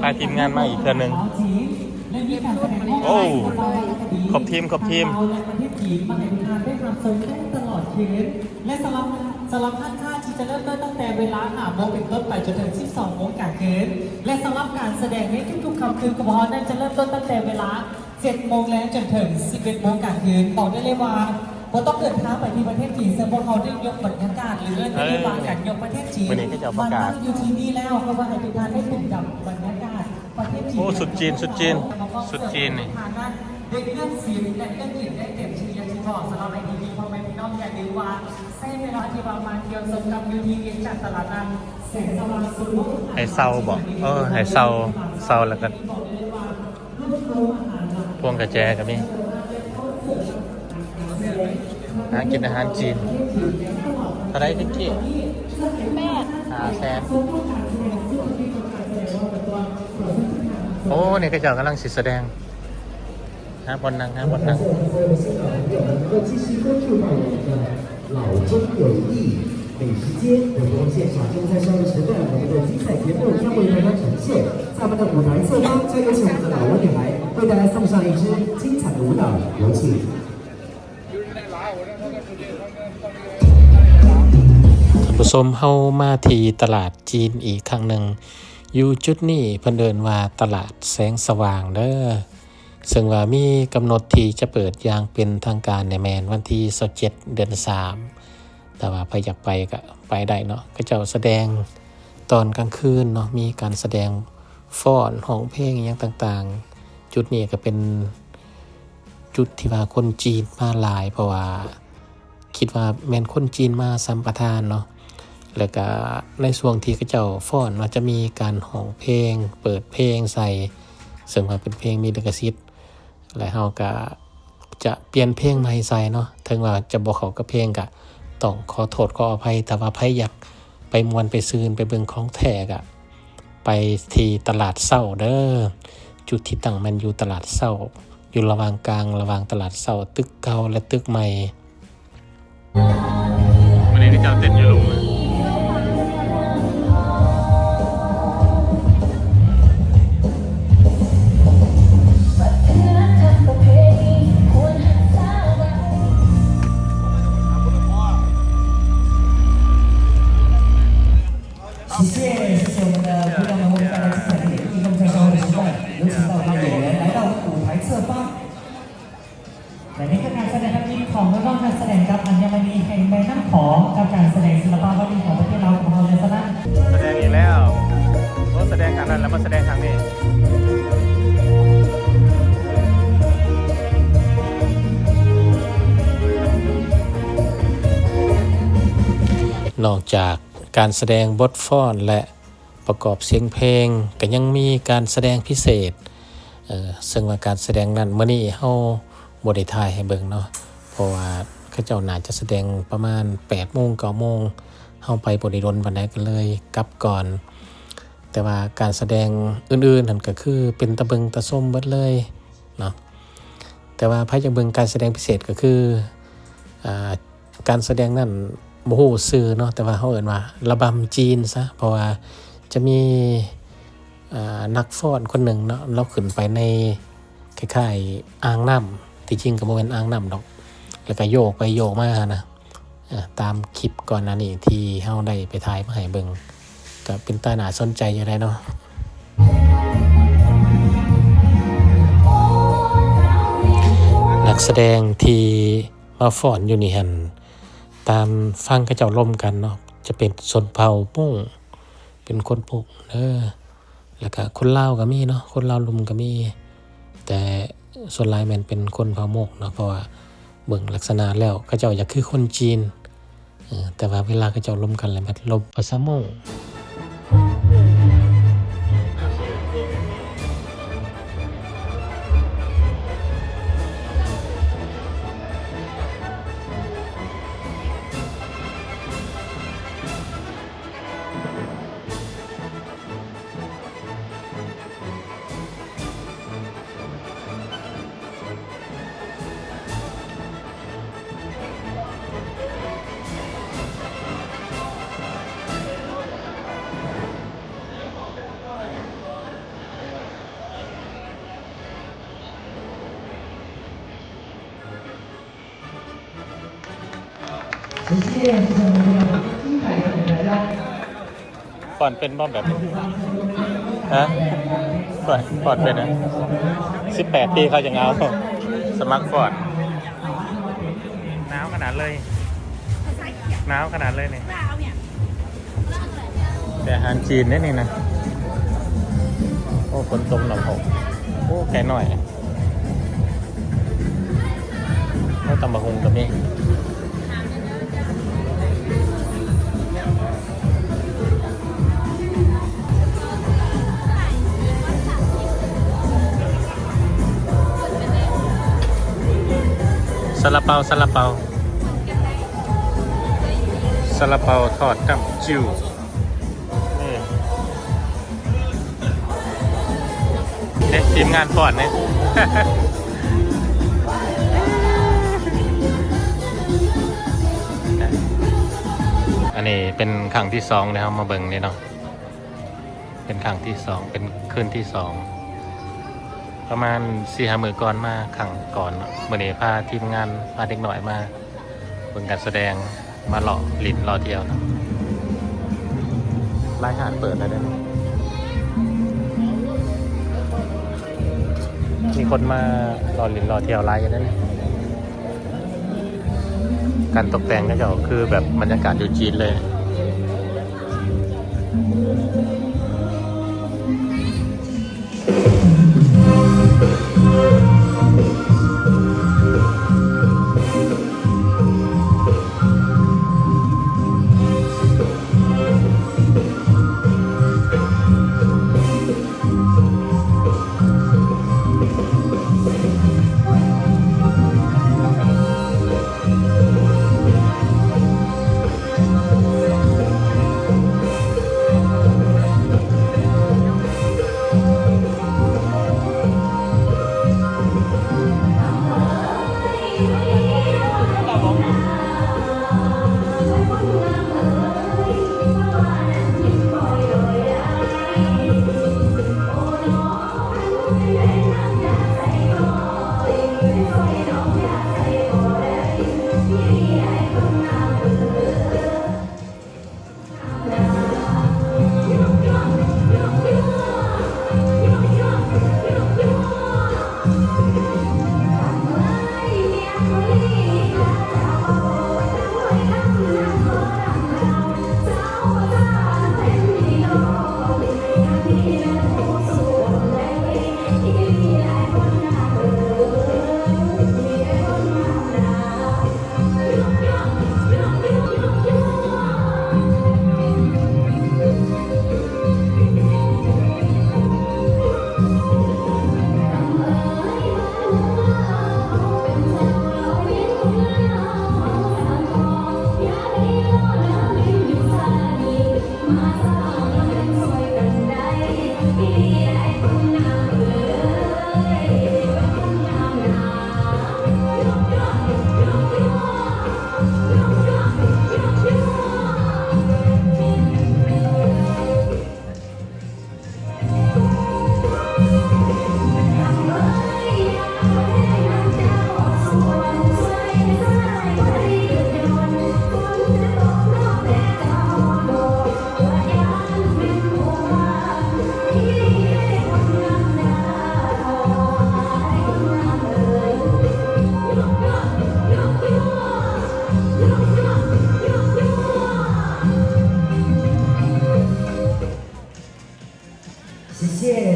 พาทีมงานมาอีกเทื่อนึงโอ้ขอบทีมประเทศจีนมาให้ทุกท่านได้รับชมได้ตลอดคืนและสำหรับท่านค่าที่จะเริ่มต้นตั้งแต่เวลา5 โมงเป็นต้นไปจนถึง12 โมงกลางคืนและสำหรับการแสดงในทุกๆค่ำคืนกบฏนั้นจะเริ่มต้นตั้งแต่เวลา7 โมงแล้วจนถึง11 โมงกลางคืนบอกได้เลยว่าเราต้องเดินทางไปที่ประเทศจีนซึ่งพวกเขาได้ยกบรรยากาศหรือได้วางการยกประเทศจีนมาตั้งอยู่ที่นี่แล้วเพราะว่าให้ทุกท่านได้ถึงกับบรรยากาศประเทศจีนโอ้สุดจีนนี่ได้เครื่องเสียงและเครื่องกลิ่นได้เต็มที่อย่างที่บอกสำหรับไอทีวีพ่อแม่พี่น้องอย่าลืมว่าเส้นเวลาที่ประมาณเกี่ยวกับยูทีเองจากตลาดนั้นแสงสว่างสุดไห้เศร้าบอกไห้เศร้าแล้วก็พวงกระแจกับนี่กินอาหารจีนอะไรที่กี้800,000โอ้เนี่ยก็จะกำลังสิแสดงบนนั่ง老中有意美食街活动现场正在12时段，我们的精彩节目将为大家呈现。在我们的舞台侧方，将有请我们的老挝女孩为大家送上一支精彩的舞蹈，有请。ท่านผู้ชมเฮามาที่ตลาดจีนอีกครั้งหนึ่งอยู่จุดนี้เพิ่นเดินว่าตลาดแสงสว่างเด้อซึ่งว่ามีกำหนดที่จะเปิดอย่างเป็นทางการในแมนวันที่27 เดือน 3แต่ว่าใครอยากไปก็ไปได้เนาะก็เจ้าแสดงตอนกลางคืนเนาะมีการแสดงฟ้อนร้องเพลงอย่างต่างๆจุดนี้ก็เป็นจุดที่ว่าคนจีนมาหลายเพราะว่าคิดว่าแม่นคนจีนมาสัมปทานเนาะแล้วก็ในช่วงที่เขาเจ้าฟ้อนว่าจะมีการร้องเพลงเปิดเพลงใส่ซึ่งว่าเป็นเพลงมีลิขสิทธิ์และเฮาก็จะเปลี่ยนเพลงใหม่ใส่เนาะถึงว่าจะบ่เข้ากับเพลงก็ต้องขอโทษขออภัยแต่ว่าใครอยากไปมวนไปซืนไปเบิ่งของแท้ก็ไปที่ตลาดเช้าเด้อจุดที่ตั้งมันอยู่ตลาดเช้าอยู่ระหว่างกลางระหว่างตลาดเช้าตึกเก่าและตึกใหม่วันนี้ก็เจ้าเต้นอยู่ลุงแต่นี่คือการแสดงที่ของและก็การแสดงกับอัญมณีแห่งแม่น้ำของกับการแสดงศิลปะวัฒนธรรมของประเทศเราของเราในสนามแสดงอีกแล้วแสดงครั้งนั้นแล้วมาแสดงครั้งนี้นอกจากการแสดงบทฟ้อนและประกอบเสียงเพลงก็ยังมีการแสดงพิเศษซึ่งว่าการแสดงนั้นมื้อนี้เฮาบ่ได้ถ่ายให้เบิ่งเนาะเพราะว่าเขาเจ้าน่าจะแสดงประมาณ 8 โมง 9 โมงเฮาไปบ่ได้ดนปานใดก็เลยกลับก่อนแต่ว่าการแสดงอื่นๆนั่นก็คือเป็นตะเบิงตะส้มเบิดเลยเนาะแต่ว่าพระอยากเบิ่งการแสดงพิเศษก็คือการแสดงนั้นบ่ฮู้ชื่อเนาะแต่ว่าเฮาเอิ้นว่าระบำจีนซะเพราะว่าจะมีนักฟ้อนคนหนึ่งเนาะเราขึ้นไปในคล้ายๆอ่างน้ำที่จริงก็บ่แม่นอ่างน้ำดอกแล้วก็โยกไปโยกมานะตามคลิปก่อนหน้านี้ที่เฮาได้ไปถ่ายมาให้เบิ่งก็เป็นตาหน่าสนใจอยู่ได้เนาะนักแสดงที่มาฟ้อนอยู่นี่หั่นตามฟังเขาเจ้าร่วมกันเนาะจะเป็นชนเผ่ามุ่งเป็นคนปุกแล้วก็คนลาวก็มีเนาะคนลาวลุมก็มีแต่ส่วนหลายแม่นเป็นคนเผ่ามกเนาะเพราะว่าเบิ่งลักษณะแล้วเขาเจ้าอยากคือคนจีนแต่ว่าเวลาเขาเจ้าร่วมกันแล้วมันลบภาษามง ก่อนเป็นบ้อมแบบนี้ฮะก่อนเป็นนะ18 ปีเขาจะเอาสมัครฟอร์ดหนาวขนาดเลยหนาวขนาดเลยเนี่ยแต่อาหารจีนนี่นะโอ้ฝนตกหนองหกโอ้แค่หน่อยโอ้ตำบักหุ่งกับนี่ซาลาเปาซาลาเปาซาลาเปาทอดกับจิ้วเนี่ยทีมงานฟอร์ดเนี่ย อันนี้เป็นครั้งที่2นะครับมาเบิ่งนี่เนาะเป็นครั้งที่2เป็นคืนที่2ประมาณ4-5 มื้อก่อนมาครั้งก่อนเนาะมื้อนี้พาทีมงานพาเด็กหน่อยมาเบิ่งการแสดงมาหล่อลิ้นรอเที่ยวเนาะร้านอาหารเปิดแล้วเด้อมีคนมารอลิ้นรอเที่ยวไลน์กันนั่นการตกแต่งก็จะคือแบบบรรยากาศอยู่จีนเลย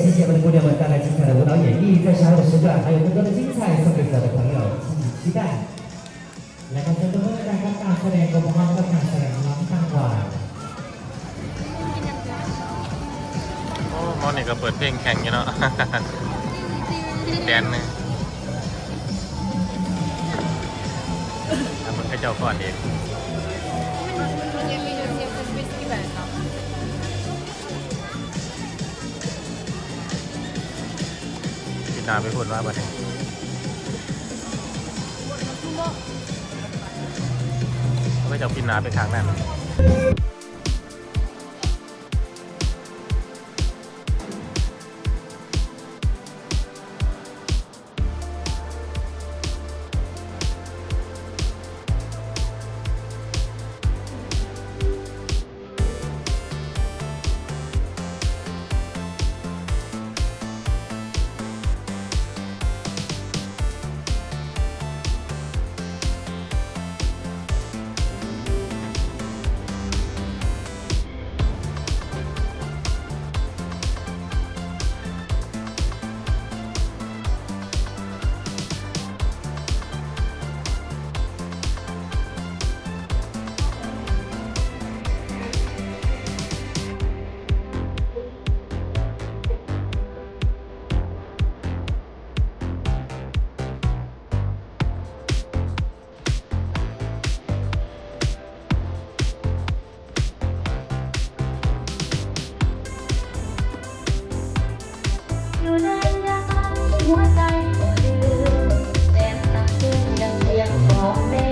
谢谢我们姑娘们带来精彩的舞蹈演绎，在稍后的时段还有更多的精彩送给所有的朋友，敬请期待。และก็จะต้องได้รับการแสดงพร้อมกับการแสดงน้องตั้งวาน โอ้มอนี่ก็เปิดเพลงแข่งอยู่เนาะ แดนเนี่ยมันก็เจ้าก่อนเอง พี่นาไปพูดว่าบัดนี้เขาก็จะพี่นาไปทางนั้น หัวใจก็ลืมแต่ตาซึ้งดังเสียงของแม่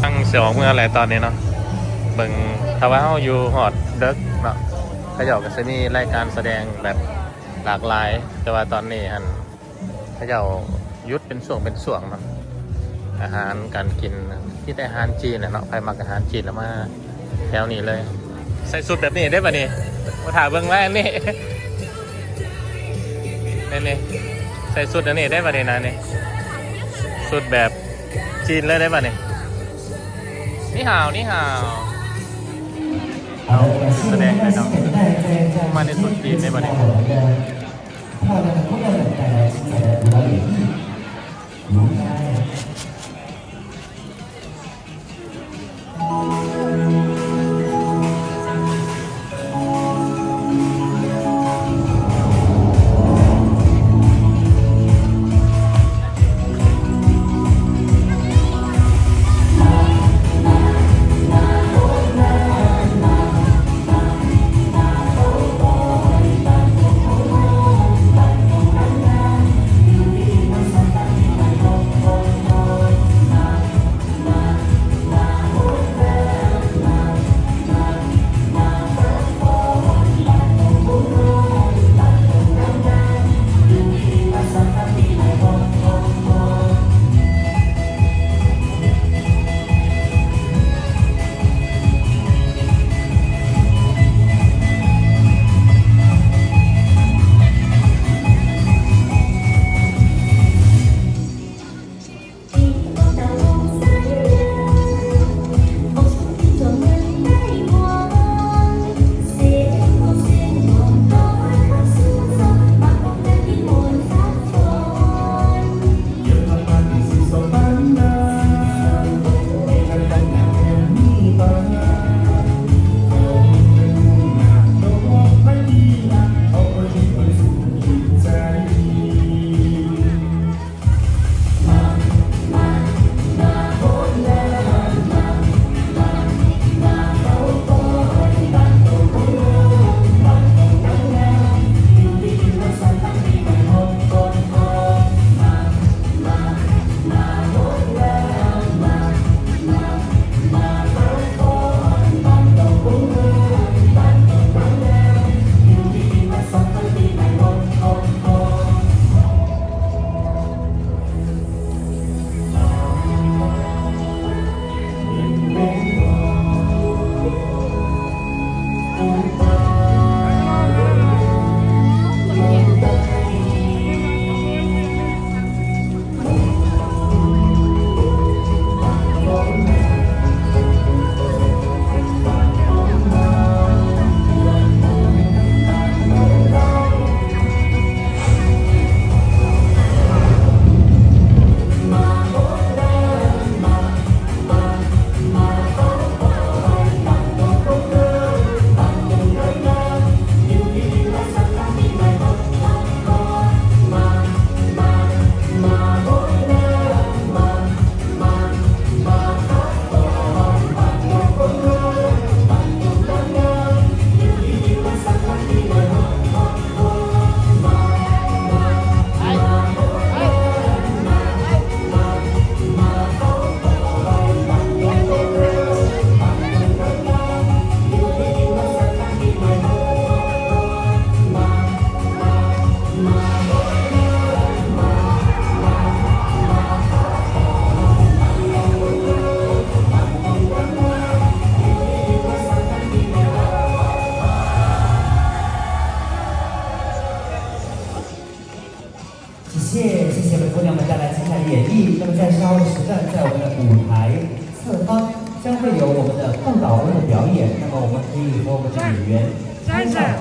ตั้งสิออกเมื่อไหร่ตอนนี้เนาะเบิ่งถ้าว่าเฮาอยู่ฮอดเดึกเนาะเขาเจ้าก็สิมีรายการแสดงแบบหลากหลาย แต่ว่าตอนนี้หั่นเขาเจ้าหยุดเป็นช่วงเนาะอาหารการกินที่แต่อาหารจีนน่ะเนาะใครมักอาหารจีนแล้วมาแถวนี้เลย ใส่สุดแบบนี้ได้ป่ะนี่มาถ่ายเบิ่งไว้นี่ นี่ใส่สุดอันนี้ได้ป่ะนี่นะนี่สุดแบบจีนเลยได้ป่ะนี่นี่ห่าว好，感谢大家期待在这样今天为我们的漂亮的姑娘们带来精彩的舞蹈演绎。如该。谢谢为姑娘们带来精彩的演绎。那么在稍后的时段，在我们的舞台侧方将会有我们的凤岛温的表演。那么我们可以和我们的演员拍照。